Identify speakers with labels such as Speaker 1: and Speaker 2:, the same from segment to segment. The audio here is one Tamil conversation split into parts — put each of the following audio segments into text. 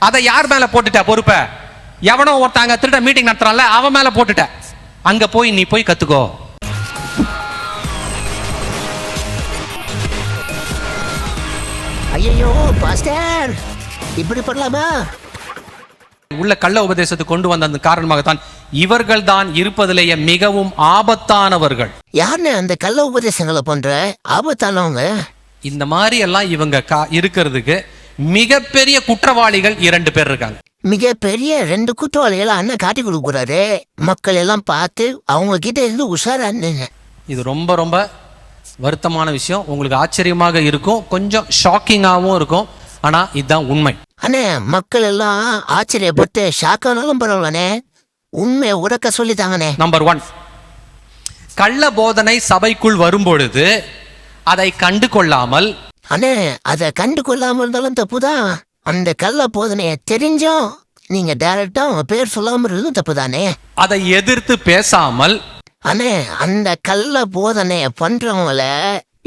Speaker 1: அதை யார் மேல போட்டுட்ட பொறுப்ப? எவனோ ஒருத்தாங்க திருட மீட்டிங் நடத்துறான்ல அவன் மேல போட்டுட்ட. அங்க போய் நீ போய் கத்துக்கோ.
Speaker 2: ஐயோ பாஸ்டர், இப்படி பண்ணலாமா?
Speaker 1: உள்ள கள்ள உபதேசத்தை கொண்டு வந்த அந்த காரணமாகத்தான் இவர்கள் தான் இருப்பதிலேயே மிகவும் ஆபத்தானவர்கள்.
Speaker 2: யாருன்னு அந்த கள்ள உபதேசங்களை பண்ற ஆபத்தானவங்க?
Speaker 1: இந்த மாதிரி எல்லாம் இவங்க இருக்கிறதுக்கு மிகப்பெரிய குற்றவாளிகள் 2 பேர் இருக்காங்க.
Speaker 2: மிகப்பெரிய 2 குற்றவாளிகளை அண்ணன் காட்டி கொடுக்குறாரு. மக்கள் எல்லாம் பார்த்து அவங்க கிட்ட இருந்து உஷாரா.
Speaker 1: இது ரொம்ப ரொம்ப வருத்தமான விஷயம். உங்களுக்கு ஆச்சரியமாக இருக்கும், கொஞ்சம் ஷாக்கிங்காகவும் இருக்கும். ஆனா இதுதான் உண்மை.
Speaker 2: அண்ணே, மக்கள் எல்லாம் ஆச்சரியப்பட்டு ஷாக்கானாலும் பரவாயில்லண்ணே, உண்மையை உறக்க சொல்லித்தாங்கண்ணே.
Speaker 1: நம்பர் 1, கள்ள போதனை சபைக்குள் வரும்பொழுது அதை கண்டு கொள்ளாமல்.
Speaker 2: அண்ணே, அதை கண்டு கொள்ளாமல் இருந்தாலும் தப்புதான். அந்த கள்ள போதனையை தெரிஞ்சும் நீங்க டைரக்டா அவங்க பேர் சொல்லாம இருந்தும் தப்புதானே.
Speaker 1: அதை எதிர்த்து பேசாமல்.
Speaker 2: அண்ணே, அந்த கள்ள போதனைய பண்றவங்கள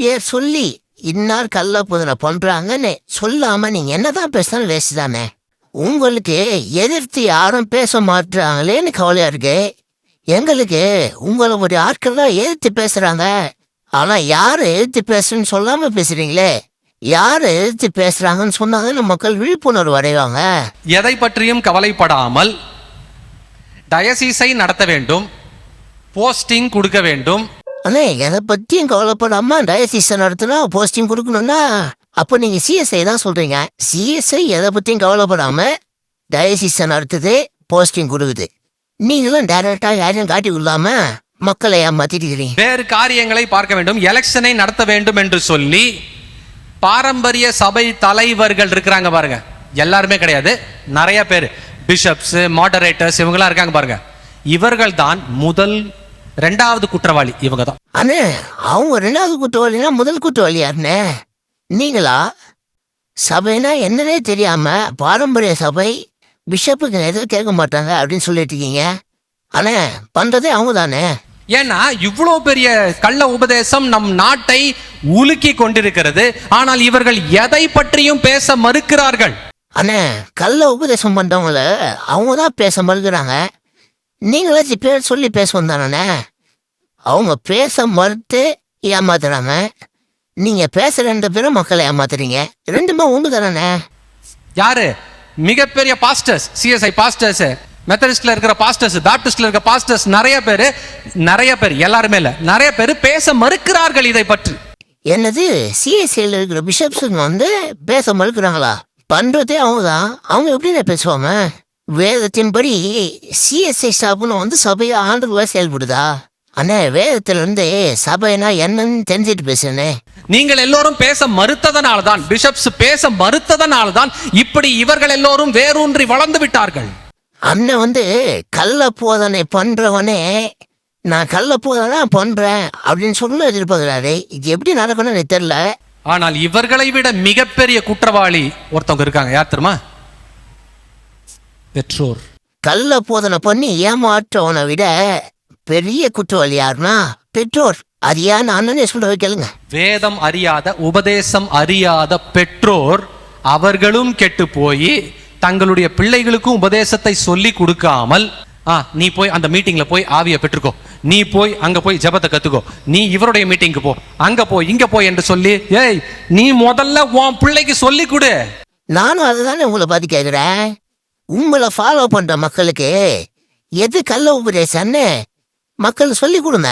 Speaker 2: பேர் சொல்லி இன்னார் கள்ள போதனை பண்றாங்கன்னு சொல்லாம நீங்க என்னதான் பேசினாலும் வேஸ்ட் தானே. உங்களுக்கு எதிர்த்து யாரும் பேச மாட்டாங்களேன்னு கவலையா இருக்கு. எங்களுக்கு உங்களை ஒரு ஆட்கள் தான் எதிர்த்து பேசுறாங்க. ஆனா யாரு எதிர்த்து பேசுன்னு சொல்லாம பேசுறீங்களே. யாரு எதிர்த்து பேசுறாங்கன்னு சொன்னாங்கன்னு மக்கள் விழிப்புணர்வு அடைவாங்க.
Speaker 1: எதை பற்றியும் கவலைப்படாமல் டயசிஸை நடத்த வேண்டும், போஸ்டிங் கொடுக்க வேண்டும்.
Speaker 2: அண்ணே, எதை பத்தியும் கவலைப்படாம டயசிஸ் நடத்தினா போஸ்டிங் கொடுக்கணும்னா அப்போ நீங்க சிஎஸ்ஐ தான் சொல்றீங்க. சிஎஸ்ஐ எதை பத்தியும் கவலைப்படாம டயசிஸ் நடத்துது, போஸ்டிங் கொடுக்குது. நீங்களும் டைரக்டா யாரையும் காட்டி கொள்ளாம மக்களை ஏமாத்திட்டு
Speaker 1: வேறு காரியங்களை பார்க்க வேண்டும், எலெக்ஷனை நடத்த வேண்டும் என்று சொல்லி பாரம்பரிய சபை தலைவர்கள் இருக்கிறாங்க பாருங்க. எல்லாருமே கிடையாது, நிறைய பேர் பிஷப்ஸ், மாடரேட்டர்ஸ் இவங்கெல்லாம் இருக்காங்க பாருங்க. இவர்கள் தான் ரெண்டாவது குற்றவாளி. இவங்க தான்.
Speaker 2: அண்ணே, அவங்க 2வது குற்றவாளினா முதல் குற்றவாளி யாருண்ணே? நீங்களா? சபைனா என்னன்னே தெரியாம பாரம்பரிய சபை பிஷப்புக்கு எதுவும் கேட்க மாட்டாங்க அப்படின்னு சொல்லிட்டு இருக்கீங்க. அண்ணே, பண்றதே அவங்க தானே.
Speaker 1: ஏன்னா இவ்வளவு பெரிய கள்ள உபதேசம் நம் நாட்டை உலுக்கி கொண்டிருக்கிறது. ஆனால் இவர்கள் எதை பற்றியும் பேச மறுக்கிறார்கள்.
Speaker 2: அண்ணே, கள்ள உபதேசம் பண்றவங்கள அவங்க தான் பேச மறுக்கிறாங்க. நீங்களாச்சும் பேர் சொல்லி பேசுவோம் தானே. அவங்க பேச மறுத்து ஏமாத்துறாங்க. நீங்க பேச 2 பேரும் மக்களை ஏமாத்துறீங்க. 2மே ஒன்று தானே.
Speaker 1: யாரு மிகப்பெரிய பாஸ்டர்ஸ், சிஎஸ்ஐ பாஸ்டர்ஸ், மெத்தடிஸ்ட்ல இருக்கிற பாஸ்டர்ஸ், பாப்டிஸ்ட்ல இருக்கிற பாஸ்டர்ஸ், நிறைய பேர் எல்லாருமே இல்ல, நிறைய பேர் பேச மறுக்கிறார்கள் இதை பற்றி.
Speaker 2: என்னது, சிஎஸ்ஐல இருக்கிற பிஷப்ஸ் பேச மறுக்கிறாங்களா? பண்றதே அவங்க தான். அவங்க எப்படின்னு பேசுவாங்க? வேதத்தின்படி சிஎஸ்ஐ ஸ்டாஃப்னு சபையை ஆண்டுகளா செயல்படுதா? அண்ணே, வேதத்துல இருந்து சபைனா என்னன்னு தெரிஞ்சிட்டு பேசுனே.
Speaker 1: நீங்கள் எல்லோரும் பேச மறுத்ததனால்தான், பிஷப்ஸ் பேச மறுத்ததனால்தான் இப்படி இவர்கள் எல்லோரும் வேரூன்றி வளர்ந்து விட்டார்கள்.
Speaker 2: அண்ணன் கள்ள போதனை பண்றவனே நான் கள்ள போதனை பண்றேன் அப்படின்னு சொல்ல எதிர்பார்க்கிறாரு. இது எப்படி நடக்கணும்னு எனக்கு தெரியல.
Speaker 1: ஆனால் இவர்களை விட மிகப்பெரிய குற்றவாளி ஒருத்தவங்க இருக்காங்க. யார் தெரியுமா? பெற்றோர்.
Speaker 2: கள்ள போதனை பண்ணி ஏமாற்றவனை விட பெரிய குற்றவாளி யாருன்னா பெற்றோர். அது ஏன் அண்ணனே சொல்ல வைக்கலுங்க.
Speaker 1: வேதம் அறியாத, உபதேசம் அறியாத பெற்றோர் அவர்களும் கெட்டு போய் தங்களுடைய பிள்ளைகளுக்கும் உபதேசத்தை சொல்லி கொடுக்காமல், நீ போய் அந்த மீட்டிங்ல போய் ஆவியை பெற்றுக்கோ, நீ போய் அங்க போய் ஜெபத்தை கத்துக்கோ, நீ இவருடைய மீட்டிங்கு போ, அங்க போய் இங்க போய் என்று சொல்லி, ஏய் நீ முதல்ல உன் பிள்ளைக்கு சொல்லி கொடு.
Speaker 2: நானும் அதுதானே உங்களை பார்த்து கேட்கிறேன். உங்களை ஃபாலோ பண்ற மக்களுக்கு எது கள்ள உபதேசம்னு மக்கள் சொல்லி கொடுங்க.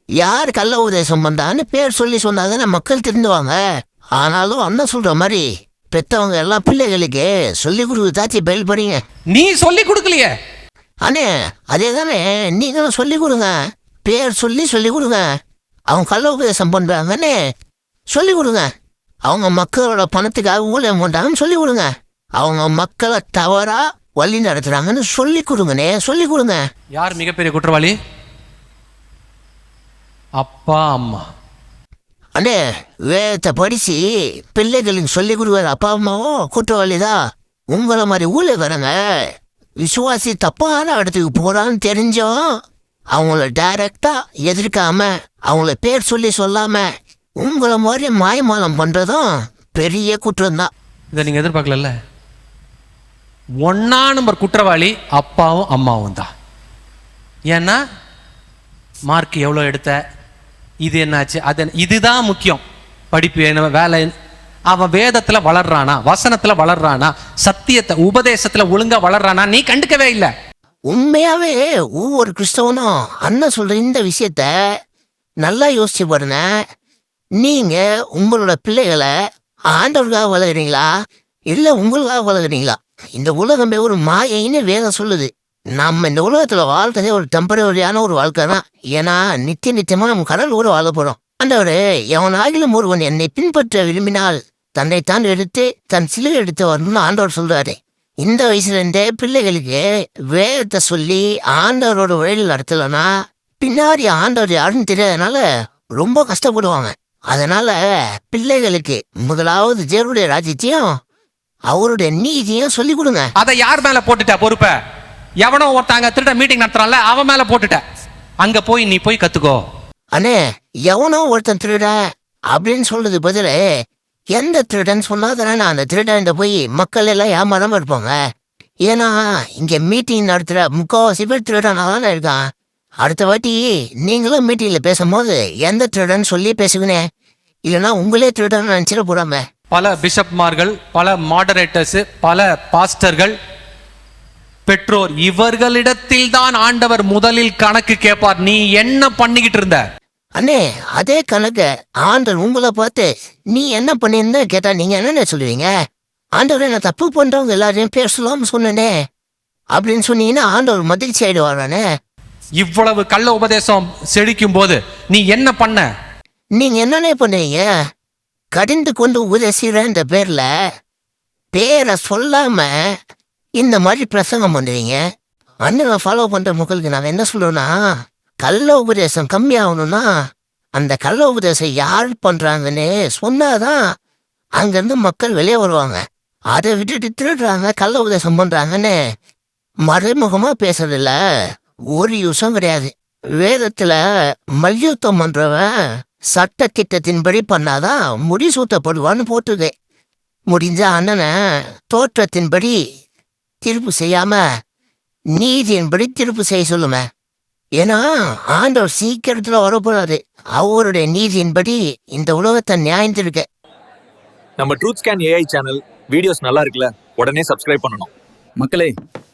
Speaker 2: யார் கள்ள உபதேசம் பண்றான்னு பேர் சொல்லி சொன்னாதானே மக்கள் தெரிஞ்சுவாங்க. ஆனாலும் அண்ணன் சொல்ற மாதிரி பெத்தவங்க எல்லாம் பிள்ளைகளுக்கு சொல்லி கொடுத்தாச்சு பயில் பண்ணீங்க.
Speaker 1: நீ சொல்லி கொடுக்கலையே
Speaker 2: அண்ணே, அதே தானே நீங்களும் சொல்லி கொடுங்க. பேர் சொல்லி கொடுங்க. அவங்க கள்ள உபதேசம் பண்றாங்கன்னு சொல்லி கொடுங்க. அவங்க மக்களோட பணத்துக்காக ஊழியம் பண்றாங்கன்னு சொல்லி கொடுங்க. அவங்க மக்களை தவறா வழி நடத்துறாங்கன்னு சொல்லி கொடுங்கண்ணே, சொல்லி கொடுங்க.
Speaker 1: யார் மிகப்பெரிய குற்றவாளி? அப்பா அம்மா.
Speaker 2: அண்ணே, வேதத்தை படிச்சு பிள்ளைகளுக்கு சொல்லி கொடுக்குற அப்பா அம்மாவும் குற்றவாளிதான். உங்களை மாதிரி ஊழியக்காரங்க விசுவாசி தப்பான இடத்துக்கு போறான்னு தெரிஞ்சோம் அவங்கள டைரக்டா எதிர்க்காம அவங்கள பேர் சொல்லி சொல்லாம உங்களை மாதிரி மாயமாலம் பண்றதும் பெரிய குற்றம் தான்.
Speaker 1: இதை நீங்க எதிர்பார்க்கல. 1 நம்பர் குற்றவாளி அப்பாவும் அம்மாவும் தான். ஏன்னா மார்க் எவ்வளோ எடுத்த, இது என்னாச்சு, அது இதுதான் முக்கியம். படிப்பு என்ன, வேலை, அவன் வேதத்துல வளர்றானா, வசனத்துல வளர்றானா, சத்தியத்தை உபதேசத்துல ஒழுங்கா வளர்றானா, நீ கண்டுக்கவே இல்லை.
Speaker 2: உண்மையாவே ஒவ்வொரு கிறிஸ்தவனும் அண்ணன் சொல்ற இந்த விஷயத்த நல்லா யோசிச்சு பாருங்க. நீங்க உங்களோட பிள்ளைகளை ஆண்டவருக்காக வளர்கிறீங்களா இல்ல உங்களுக்காக வளர்கிறீங்களா? இந்த உலகமே ஒரு மாயைன்னு வேதம் சொல்லுது. நம்ம இந்த உலகத்துல வாழ்க்கதே ஒரு டெம்பரரியான ஒரு வாழ்க்கை தான். ஏன்னா நித்தியமா நம்ம கடலோடு வாழ போறோம். ஆண்டவரே, எவனாகிலும் ஒருவன் என்னை பின்பற்ற விரும்பினால் தன்னைத்தான் எடுத்து தன் சிலுவை எடுத்து வரணும்னு ஆண்டவர் சொல்றாரு. இந்த வயசுல இருந்தே பிள்ளைகளுக்கு வேதத்தை சொல்லி ஆண்டவரோட வழியில் நடத்தலைன்னா பின்னாடி ஆண்டவர் யாருன்னு தெரியாதனால ரொம்ப கஷ்டப்படுவாங்க. அதனால பிள்ளைகளுக்கு முதலாவது தேவனுடைய ராஜ்யத்தையும் அவருடைய நீதியும் சொல்லி கொடுங்க.
Speaker 1: அதை யார் மேல போட்டுட்ட பொறுப்ப? எவனோ ஒருத்தாங்க திருட மீட்டிங் நடத்துறான்ல, அவன் மேல போட்டுட்ட. அங்க போய் நீ போய் கத்துக்கோ.
Speaker 2: அண்ணே, எவனோ ஒருத்தன் திருட அப்படின்னு சொல்றது பதில எந்த திருடன் சொன்னாதானே அந்த திருடன் போய் மக்கள் எல்லாம் ஏமாறாம இருப்பாங்க. ஏன்னா இங்க மீட்டிங் நடத்துற முக்காவாசி பேர் திருடனாதானே இருக்கான். அடுத்த வாட்டி நீங்களும் மீட்டிங்ல பேசும்போது எந்த திருடன் சொல்லி பேசுவனே, இல்லைன்னா உங்களே திருடன் நினைச்சிட போறாம.
Speaker 1: பல பிஷப்மார்கள், பல மாடரேட்டர்ஸ், பல பாஸ்டர்கள், பெற்றோர், இவர்களிடத்தில் தான் ஆண்டவர் முதலில் கணக்கு கேட்பார். நீ என்ன பண்ணிக்கிட்டு இருந்த?
Speaker 2: அண்ணே, அதே கணக்கு ஆண்டவர் உங்களை பார்த்து நீ என்ன பண்ணிருந்த கேட்டா நீங்க என்ன சொல்லுவீங்க? ஆண்டவர் நான் தப்பு பண்றவங்க எல்லாரையும் பேசலாம்னு சொன்னனே அப்படின்னு சொன்னீங்கன்னா ஆண்டவர் மகிழ்ச்சி ஆயிடுவாரானே.
Speaker 1: இவ்வளவு கள்ள உபதேசம் செழிக்கும் போது நீ என்ன பண்ண?
Speaker 2: நீங்க என்னன்னே பண்ணுவீங்க? கடிந்து கொண்டு உதசிறன்ற பேர்ல பேரை சொல்லாம இந்த மாதிரி பிரசங்கம் பண்ணுவீங்க. அண்ணனை ஃபாலோ பண்ற மக்களுக்கு நான் என்ன சொல்றேன்னா, கள்ள உபதேசம் கம்மியாகணும்னா அந்த கள்ள உபதேசம் யார் பண்றாங்கன்னு சொன்னாதான் அங்கிருந்து மக்கள் வெளியே வருவாங்க. அதை விட்டுட்டு திருடுறாங்க, கள்ள உபதேசம் பண்றாங்கன்னு மறைமுகமா பேசுறதுல ஒரு யூஸும் கிடையாது. வேதத்துல மல்யுத்தம் பண்றவன் சட்ட திட்டத்தின்படி பண்ணாதான் முடிசூட்டப்படுவான்னு போட்டுது. முடிஞ்ச அண்ணனை தோற்றத்தின்படி தீர்ப்பு செய்யாம நீதியின்படி தீர்ப்பு செய்ய சொல்லுமே. ஏன்னா ஆண்டவர் சீக்கிரத்துல வரப்போறாரு. அவருடைய நீதியின்படி இந்த உலகத்தை நியாயந்திருக்க.
Speaker 3: நம்ம truth scan AI channel videos நல்லா இருக்குல்ல, உடனே சப்ஸ்கிரைப் பண்ணணும்.
Speaker 4: மக்களே,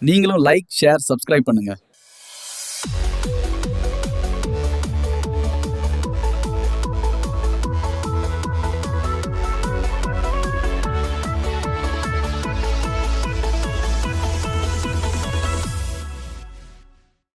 Speaker 4: நீங்களும் லைக், ஷேர், சப்ஸ்கிரைப் பண்ணுங்க.